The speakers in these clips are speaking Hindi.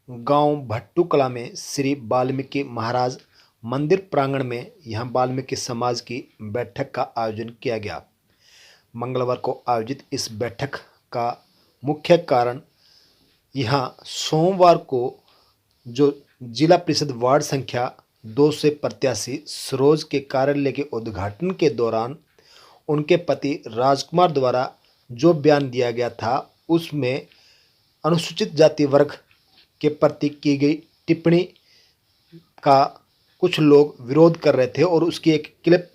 गांव भट्टू कला में श्री वाल्मीकि महाराज मंदिर प्रांगण में यहां वाल्मीकि समाज की बैठक का आयोजन किया गया। मंगलवार को आयोजित इस बैठक का मुख्य कारण यहां सोमवार को जो जिला परिषद वार्ड संख्या 2 से प्रत्याशी सरोज के कार्यालय के उद्घाटन के दौरान उनके पति राजकुमार द्वारा जो बयान दिया गया था उसमें अनुसूचित जाति वर्ग के प्रति की गई टिप्पणी का कुछ लोग विरोध कर रहे थे और उसकी एक क्लिप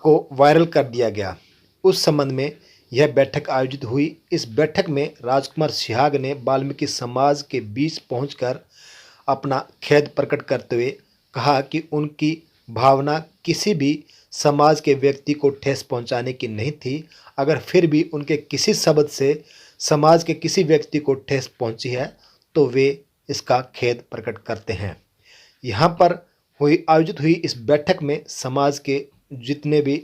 को वायरल कर दिया गया। उस संबंध में यह बैठक आयोजित हुई। इस बैठक में राजकुमार सिहाग ने वाल्मीकि समाज के बीच पहुंचकर अपना खेद प्रकट करते हुए कहा कि उनकी भावना किसी भी समाज के व्यक्ति को ठेस पहुंचाने की नहीं थी। अगर फिर भी उनके किसी शब्द से समाज के किसी व्यक्ति को ठेस पहुंची है तो वे इसका खेद प्रकट करते हैं। यहाँ पर आयोजित हुई इस बैठक में समाज के जितने भी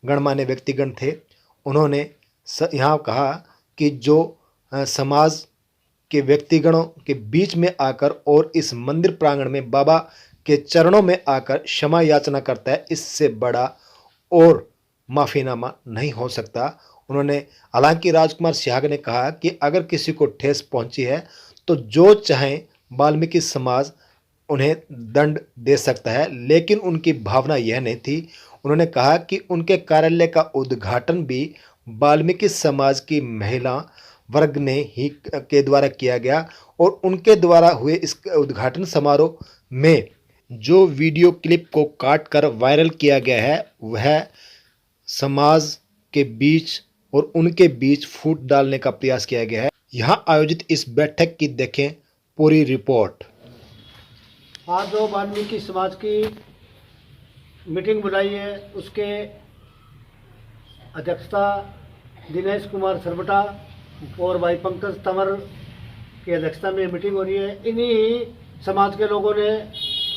गणमान्य व्यक्तिगण थे उन्होंने यहाँ कहा कि जो समाज के व्यक्तिगणों के बीच में आकर और इस मंदिर प्रांगण में बाबा के चरणों में आकर क्षमा याचना करता है, इससे बड़ा और माफ़ीनामा नहीं हो सकता। उन्होंने हालांकि राजकुमार सिहाग ने कहा कि अगर किसी को ठेस पहुंची है तो जो चाहें वाल्मीकि समाज उन्हें दंड दे सकता है, लेकिन उनकी भावना यह नहीं थी। उन्होंने कहा कि उनके कार्यालय का उद्घाटन भी वाल्मीकि समाज की महिला वर्ग ने ही के द्वारा किया गया और उनके द्वारा हुए इस उद्घाटन समारोह में जो वीडियो क्लिप को काट कर वायरल किया गया है वह समाज के बीच और उनके बीच फूट डालने का प्रयास किया गया है। यहाँ आयोजित इस बैठक की देखें पूरी रिपोर्ट। आज जो वाल्मीकि समाज की मीटिंग बुलाई है उसके अध्यक्षता दिनेश कुमार सरबटा और भाई पंकज तंवर की अध्यक्षता में मीटिंग हो रही है। इन्हीं समाज के लोगों ने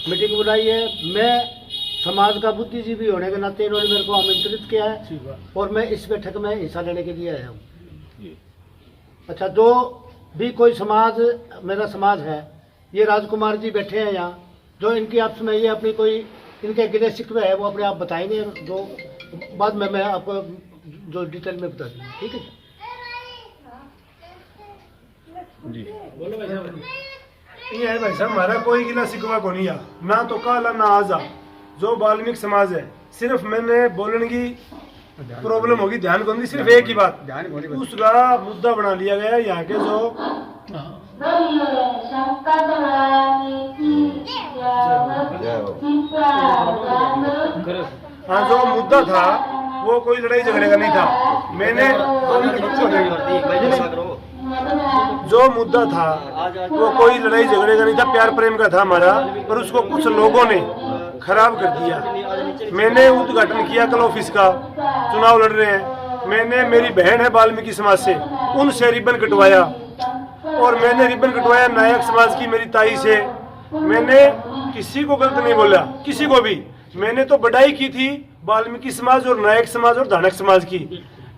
मीटिंग बुलाई है। मैं समाज का बुद्धिजीवी होने के नाते इन्होंने मेरे को आमंत्रित किया है और मैं इस बैठक में हिस्सा लेने के लिए आया हूँ। अच्छा, जो भी कोई समाज मेरा समाज है, ये राजकुमार जी बैठे हैं यहाँ, जो इनकी आपस में ये अपनी कोई इनके गिले शिकवे है वो अपने आप बताएंगे, जो बाद में मैं आपको जो डिटेल में बता दूँगा। ठीक है जी, बोलो भाई साहब। ये है भाई साहब, हमारा कोई गिला शिकवा को नहीं है, ना तो काला ना आजा। जो वाल्मीकि समाज है, सिर्फ मैंने बोलने की प्रॉब्लम होगी, ध्यान को नहीं, सिर्फ एक ही बात, उसका मुद्दा बना लिया गया है यहाँ के जो हाँ जो मुद्दा था वो कोई लड़ाई झगड़े का नहीं था। मैंने जो मुद्दा था वो कोई लड़ाई झगड़े का नहीं था, प्यार प्रेम का था हमारा, पर उसको कुछ लोगों ने खराब कर दिया। मैंने उद्घाटन किया कल ऑफिस का, चुनाव लड़ रहे हैं, मैंने मेरी बहन है वाल्मीकि समाज से, उनसे रिबन कटवाया और मैंने रिबन कटवाया नायक समाज की मेरी ताई से। मैंने किसी को गलत नहीं बोला, किसी को भी। मैंने तो बढ़ाई की थी वाल्मीकि समाज और नायक समाज और धानक समाज की।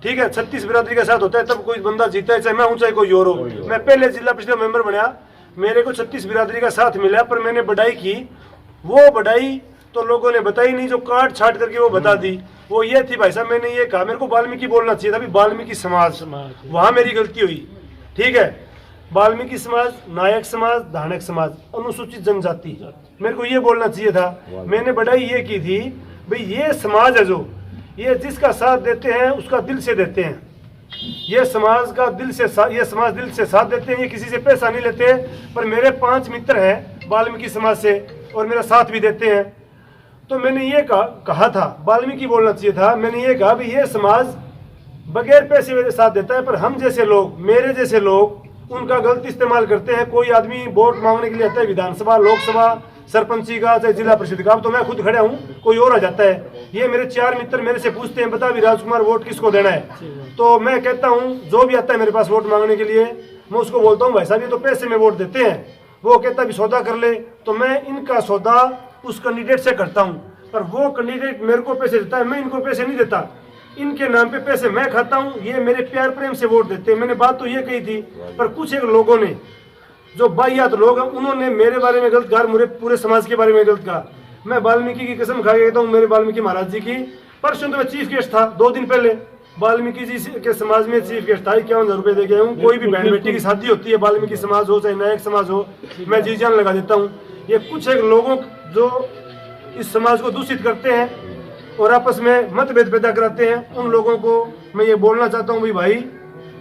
ठीक है, 36 बिरादरी का साथ होता है तब कोई बंदा जीता है, चाहे मैं हूं चाहे कोई और हो। मैं पहले जिला परिषद मेंबर बना, मेरे को 36 बिरादरी का साथ मिला, पर मैंने बढ़ाई की। वो बढ़ाई तो लोगों ने बताई नहीं, जो काट छाट करके वो बता दी। वो ये थी भाई साहब, मैंने ये कहा मेरे को वाल्मीकि बोलना चाहिए था, वाल्मीकि समाज, वहां मेरी गलती हुई। ठीक है, वाल्मीकि समाज, नायक समाज, धानक समाज, अनुसूचित जनजाति, मेरे को ये बोलना चाहिए था। मैंने बढ़ाई ये की थी भाई ये समाज है जो ये जिसका साथ देते हैं उसका दिल से देते हैं। ये समाज का दिल से ये समाज दिल से साथ देते हैं, ये किसी से पैसा नहीं लेते। पर मेरे 5 मित्र हैं वाल्मीकि समाज से और मेरा साथ भी देते हैं। तो मैंने ये कहा था, वाल्मीकि बोलना चाहिए था। मैंने ये कहा भाई ये समाज बगैर पैसे मेरे साथ देता है, पर हम जैसे लोग, मेरे जैसे लोग उनका गलत इस्तेमाल करते हैं। कोई आदमी वोट मांगने के लिए आता है विधानसभा, लोकसभा, सरपंची का, चाहे जिला परिषद का, तो मैं खुद खड़ा हूँ, कोई और आ जाता है। ये मेरे 4 मित्र मेरे से पूछते हैं बता भी राजकुमार वोट किसको देना है, तो मैं कहता हूँ जो भी आता है मेरे पास वोट मांगने के लिए मैं उसको बोलता हूँ भाई साहब ये तो पैसे में वोट देते हैं। वो कहता भी सौदा कर ले, तो मैं इनका सौदा उस कैंडिडेट से करता हूँ, पर वो कैंडिडेट मेरे को पैसे देता है, मैं इनको पैसे नहीं देता। इनके नाम पे पैसे मैं खाता हूँ, ये मेरे प्यार प्रेम से वोट देते हैं। मैंने बात तो ये कही थी, पर कुछ एक लोगों ने जो बाहियात लोग हैं उन्होंने मेरे बारे में गलत कहा, मेरे पूरे समाज के बारे में गलत कहा। मैं वाल्मीकि की कसम खा के कहता हूँ, मेरे वाल्मीकि महाराज जी की, परसों तो मैं चीफ गेस्ट था, 2 दिन पहले वाल्मीकि जी के समाज में चीफ गेस्ट था, 51,000 रुपये दे गया हूँ। कोई भी बहन बेटी की शादी होती है, वाल्मीकि समाज हो चाहे नायक समाज हो, मैं जी जान लगा देता हूँ। ये कुछ एक लोगों जो इस समाज को दूषित करते हैं और आपस में मतभेद पैदा कराते हैं, उन लोगों को मैं ये बोलना चाहता हूँ भाई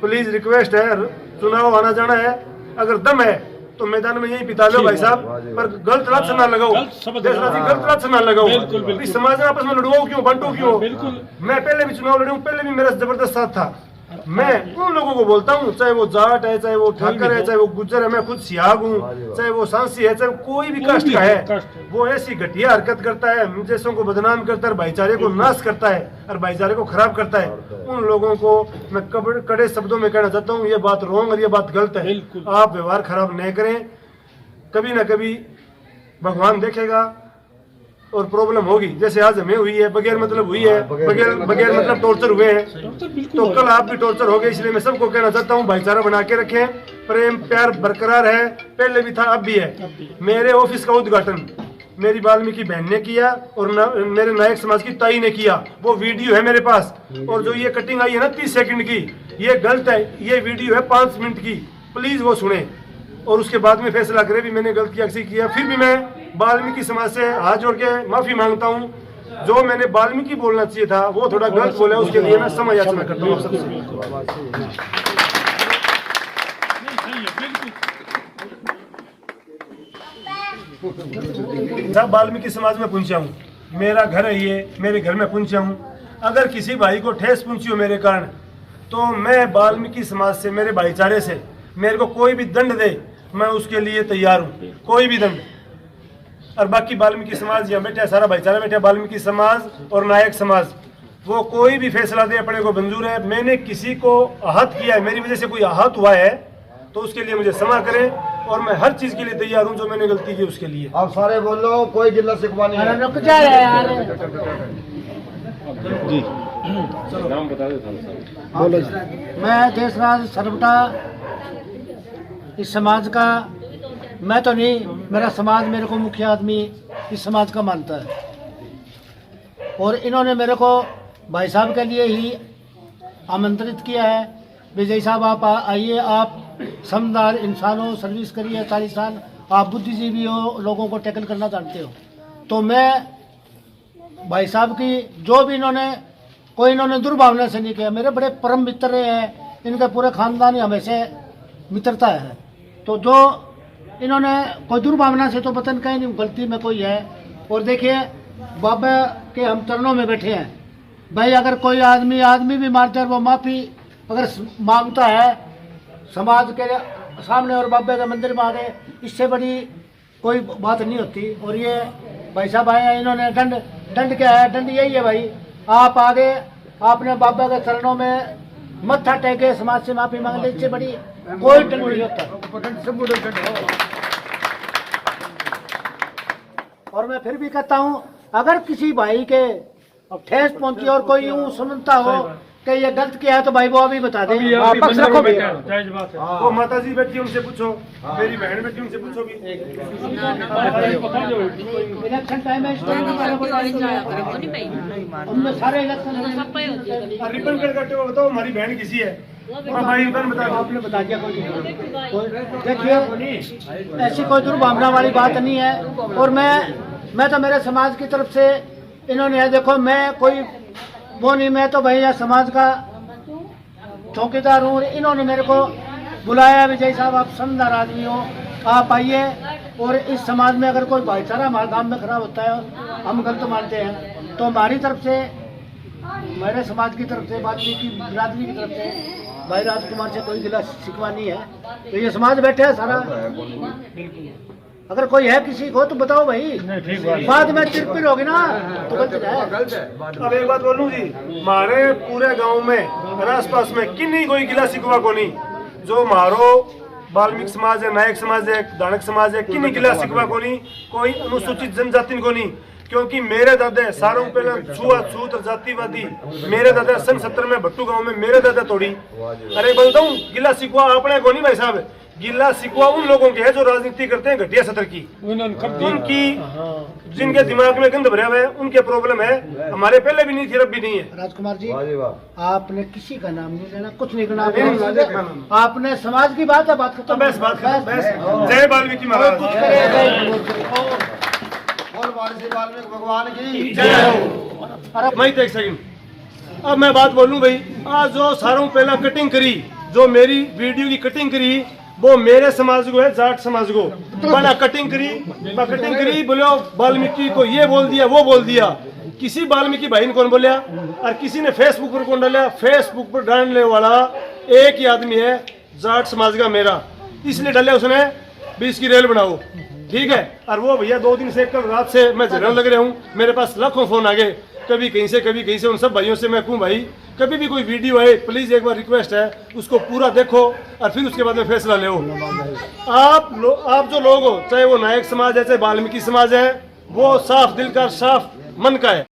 प्लीज रिक्वेस्ट है, चुनाव आना जाना है, अगर दम है तो मैदान में यही बिता लो भाई साहब, पर गलत रात से ना लगाओ, गलत रात से ना लगाओ। इस समाज में आपस में लड़वाओ क्यों, बांटो क्यों? मैं पहले भी चुनाव लड़ी हूँ, पहले भी मेरा जबरदस्त साथ था। मैं उन लोगों को बोलता हूँ, चाहे वो जाट है, चाहे वो ठाकर है, चाहे वो गुज्जर है, मैं खुद सियाग हूँ, चाहे वो सांसी है, चाहे कोई भी कास्ट का है, वो ऐसी घटिया हरकत करता है, मुजस्सों को बदनाम करता है, भाईचारे को नाश करता है और भाईचारे को खराब करता है। उन लोगों को मैं कड़े शब्दों में कहना चाहता हूँ, ये बात रॉन्ग और ये बात गलत है। आप व्यवहार खराब नहीं करें, कभी ना कभी भगवान देखेगा और प्रॉब्लम होगी। जैसे आज हमें हुई है, बगैर मतलब हुई है, बगैर मतलब टॉर्चर हुए हैं, तो कल आप भी टॉर्चर हो गए। इसलिए मैं सबको कहना चाहता हूँ, भाईचारा बना के रखें, प्रेम प्यार बरकरार है, पहले भी था अब भी है। मेरे ऑफिस का उद्घाटन मेरी वाल्मीकि बहन ने किया और मेरे नायक समाज की ताई ने किया, वो वीडियो है मेरे पास। और जो ये कटिंग आई है ना 30 सेकंड की, ये गलत है, ये वीडियो है 5 मिनट की, प्लीज वो सुने और उसके बाद में फैसला करे भी मैंने गलत किया। फिर भी मैं वाल्मीकि समाज से हाथ जोड़ के माफी मांगता हूँ, जो मैंने वाल्मीकि बोलना चाहिए था वो थोड़ा गलत बोला, उसके लिए मैं क्षमा याचना करता हूँ सबसे। सब वाल्मीकि समाज में पहुंचा हूँ, मेरा घर है ये, मेरे घर में पहुंचा हूँ। अगर किसी भाई को ठेस पहुंची हो मेरे कारण, तो मैं वाल्मीकि समाज से, मेरे भाईचारे से मेरे को कोई भी दंड दे, मैं उसके लिए तैयार हूँ, कोई भी दंड। और बाकी वाल्मीकि समाज यहाँ बैठे, सारा भाईचारा बैठे, वाल्मीकि समाज और नायक समाज, वो कोई भी फैसला दे अपने को मंजूर है। मैंने किसी को आहत किया है, मेरी वजह से कोई आहत हुआ है, तो उसके लिए मुझे क्षमा करें और मैं हर चीज के लिए तैयार हूँ जो मैंने गलती की उसके लिए। आप सारे बोलो, कोई गिला शिकवा नहीं है। रुक जा यार जी, नाम बता दो। मैं देशराज सरवटा, इस समाज का, मैं तो नहीं, मेरा समाज मेरे को मुख्य आदमी इस समाज का मानता है। और इन्होंने मेरे को भाई साहब के लिए ही आमंत्रित किया है, विजय साहब आप आइए, आप समझदार इंसान हो, सर्विस करिए 40 साल, आप बुद्धिजीवी हो, लोगों को टैकल करना जानते हो। तो मैं भाई साहब की जो भी इन्होंने दुर्भावना से नहीं किया, मेरे बड़े परम मित्र हैं, इनके पूरे खानदान ही हमेशा मित्रता है। तो जो इन्होंने कोई दुर्भावना से तो वतन कहीं नहीं, गलती में कोई है। और देखिए बाबा के हम चरणों में बैठे हैं भाई, अगर कोई आदमी भी मारते और वो माफ़ी अगर मांगता है समाज के सामने और बाबा के मंदिर में आगे, इससे बड़ी कोई बात नहीं होती। और ये भाई साहब आए हैं, इन्होंने दंड क्या है, दंड यही है भाई, आप आगे आपने बाबा के चरणों में मत्था टेके समाज से माफी मांग ले, इससे बड़ी कोई दंड नहीं होता। और मैं फिर भी कहता हूँ, अगर किसी भाई के ठेस पहुंची और कोई यूँ समझता हो कि ये गलत किया है, तो भाई वो अभी बता दें। पक्ष रखो भैया, वो माता जी बैठी उनसे पूछो, मेरी बहन बैठी उनसे पूछो भी। इलेक्शन टाइम है, उनमें सारे इलेक्शन रिबन कट हो, बताओ हमारी बहन किसी है, भाई रिबन बता दो। आपने बता दिया। देखिए ऐसी कोई दुर्भावना वाली बात नहीं है। और मैं तो मेरे समाज की तरफ से इन्होंने, देखो मैं कोई वो नहीं, मैं तो भैया समाज का चौकीदार हूँ। इन्होंने मेरे को बुलाया, विजय साहब आप समझदार आदमी हो, आप आइए। और इस समाज में अगर कोई भाईचारा हमारे गांव में खराब होता है, हम गलत मानते हैं, तो हमारी तरफ से, मेरे समाज की तरफ से, वाल्मीकि बिरादरी की तरफ से भाई राजकुमार से कोई गिला शिकवा नहीं है। तो ये समाज बैठे है सारा, अगर कोई है किसी को तो बताओ भाई, बाद में चिरपिर होगी ना तो गलत है। अब एक बात बोलूं जी, हमारे पूरे गांव में और आसपास में किन्हीं कोई गिला शिकवा को नहीं, जो मारो वाल्मीकि समाज है, नायक समाज है, दानक समाज है, किन्हीं गिला शिकवा को नहीं, कोई अनुसूचित जनजाति को नहीं। क्योंकि मेरे दादा सारों पहले छूत और जातिवादी, मेरे दादा सन 70 में भट्टू गांव में मेरे दादा तोड़ी। अरे बोलता हूँ गिला शिकवा अपने को नहीं भाई साहब, गिल्ला शिकवा उन लोगों के है जो राजनीति करते हैं घटिया सतर की, उनकी जिनके दिमाग में गंद भरा हुआ है, उनके प्रॉब्लम है। हमारे पहले भी नहीं थी, अब भी नहीं है। राजकुमार जी, आपने किसी का नाम नहीं लेना, कुछ नहीं करना, आपने समाज की बात है, बात खत्म। बस बात खत्म, बस। जय वाल्मीकि महाराज। भगवान की मैं तो एक सेकंड अब मैं बात बोलूं भाई। आज जो सारों पहला कटिंग करी, जो मेरी वीडियो की कटिंग करी, वो मेरे समाज को है, जाट समाज को। बना कटिंग करी बोलो वाल्मीकि को ये बोल दिया, वो बोल दिया। किसी वाल्मीकि भाई ने कौन बोलिया, और किसी ने फेसबुक पर कौन डाला? फेसबुक पर डालने वाला एक ही आदमी है, जाट समाज का मेरा, इसलिए डाले उसने 20 की रेल बनाओ, ठीक है। और वो भैया 2 दिन से कल रात से मैं झगड़ने लग रहा हूँ, मेरे पास लाखों फोन आ गए, कभी कहीं से कभी कहीं से। उन सब भाइयों से मैं कहूँ भाई, कभी भी कोई वीडियो है, प्लीज एक बार रिक्वेस्ट है, उसको पूरा देखो और फिर उसके बाद में फैसला लो। आप जो लोग हो, चाहे वो नायक समाज है, चाहे वाल्मीकि समाज है, वो साफ दिल का, साफ मन का है।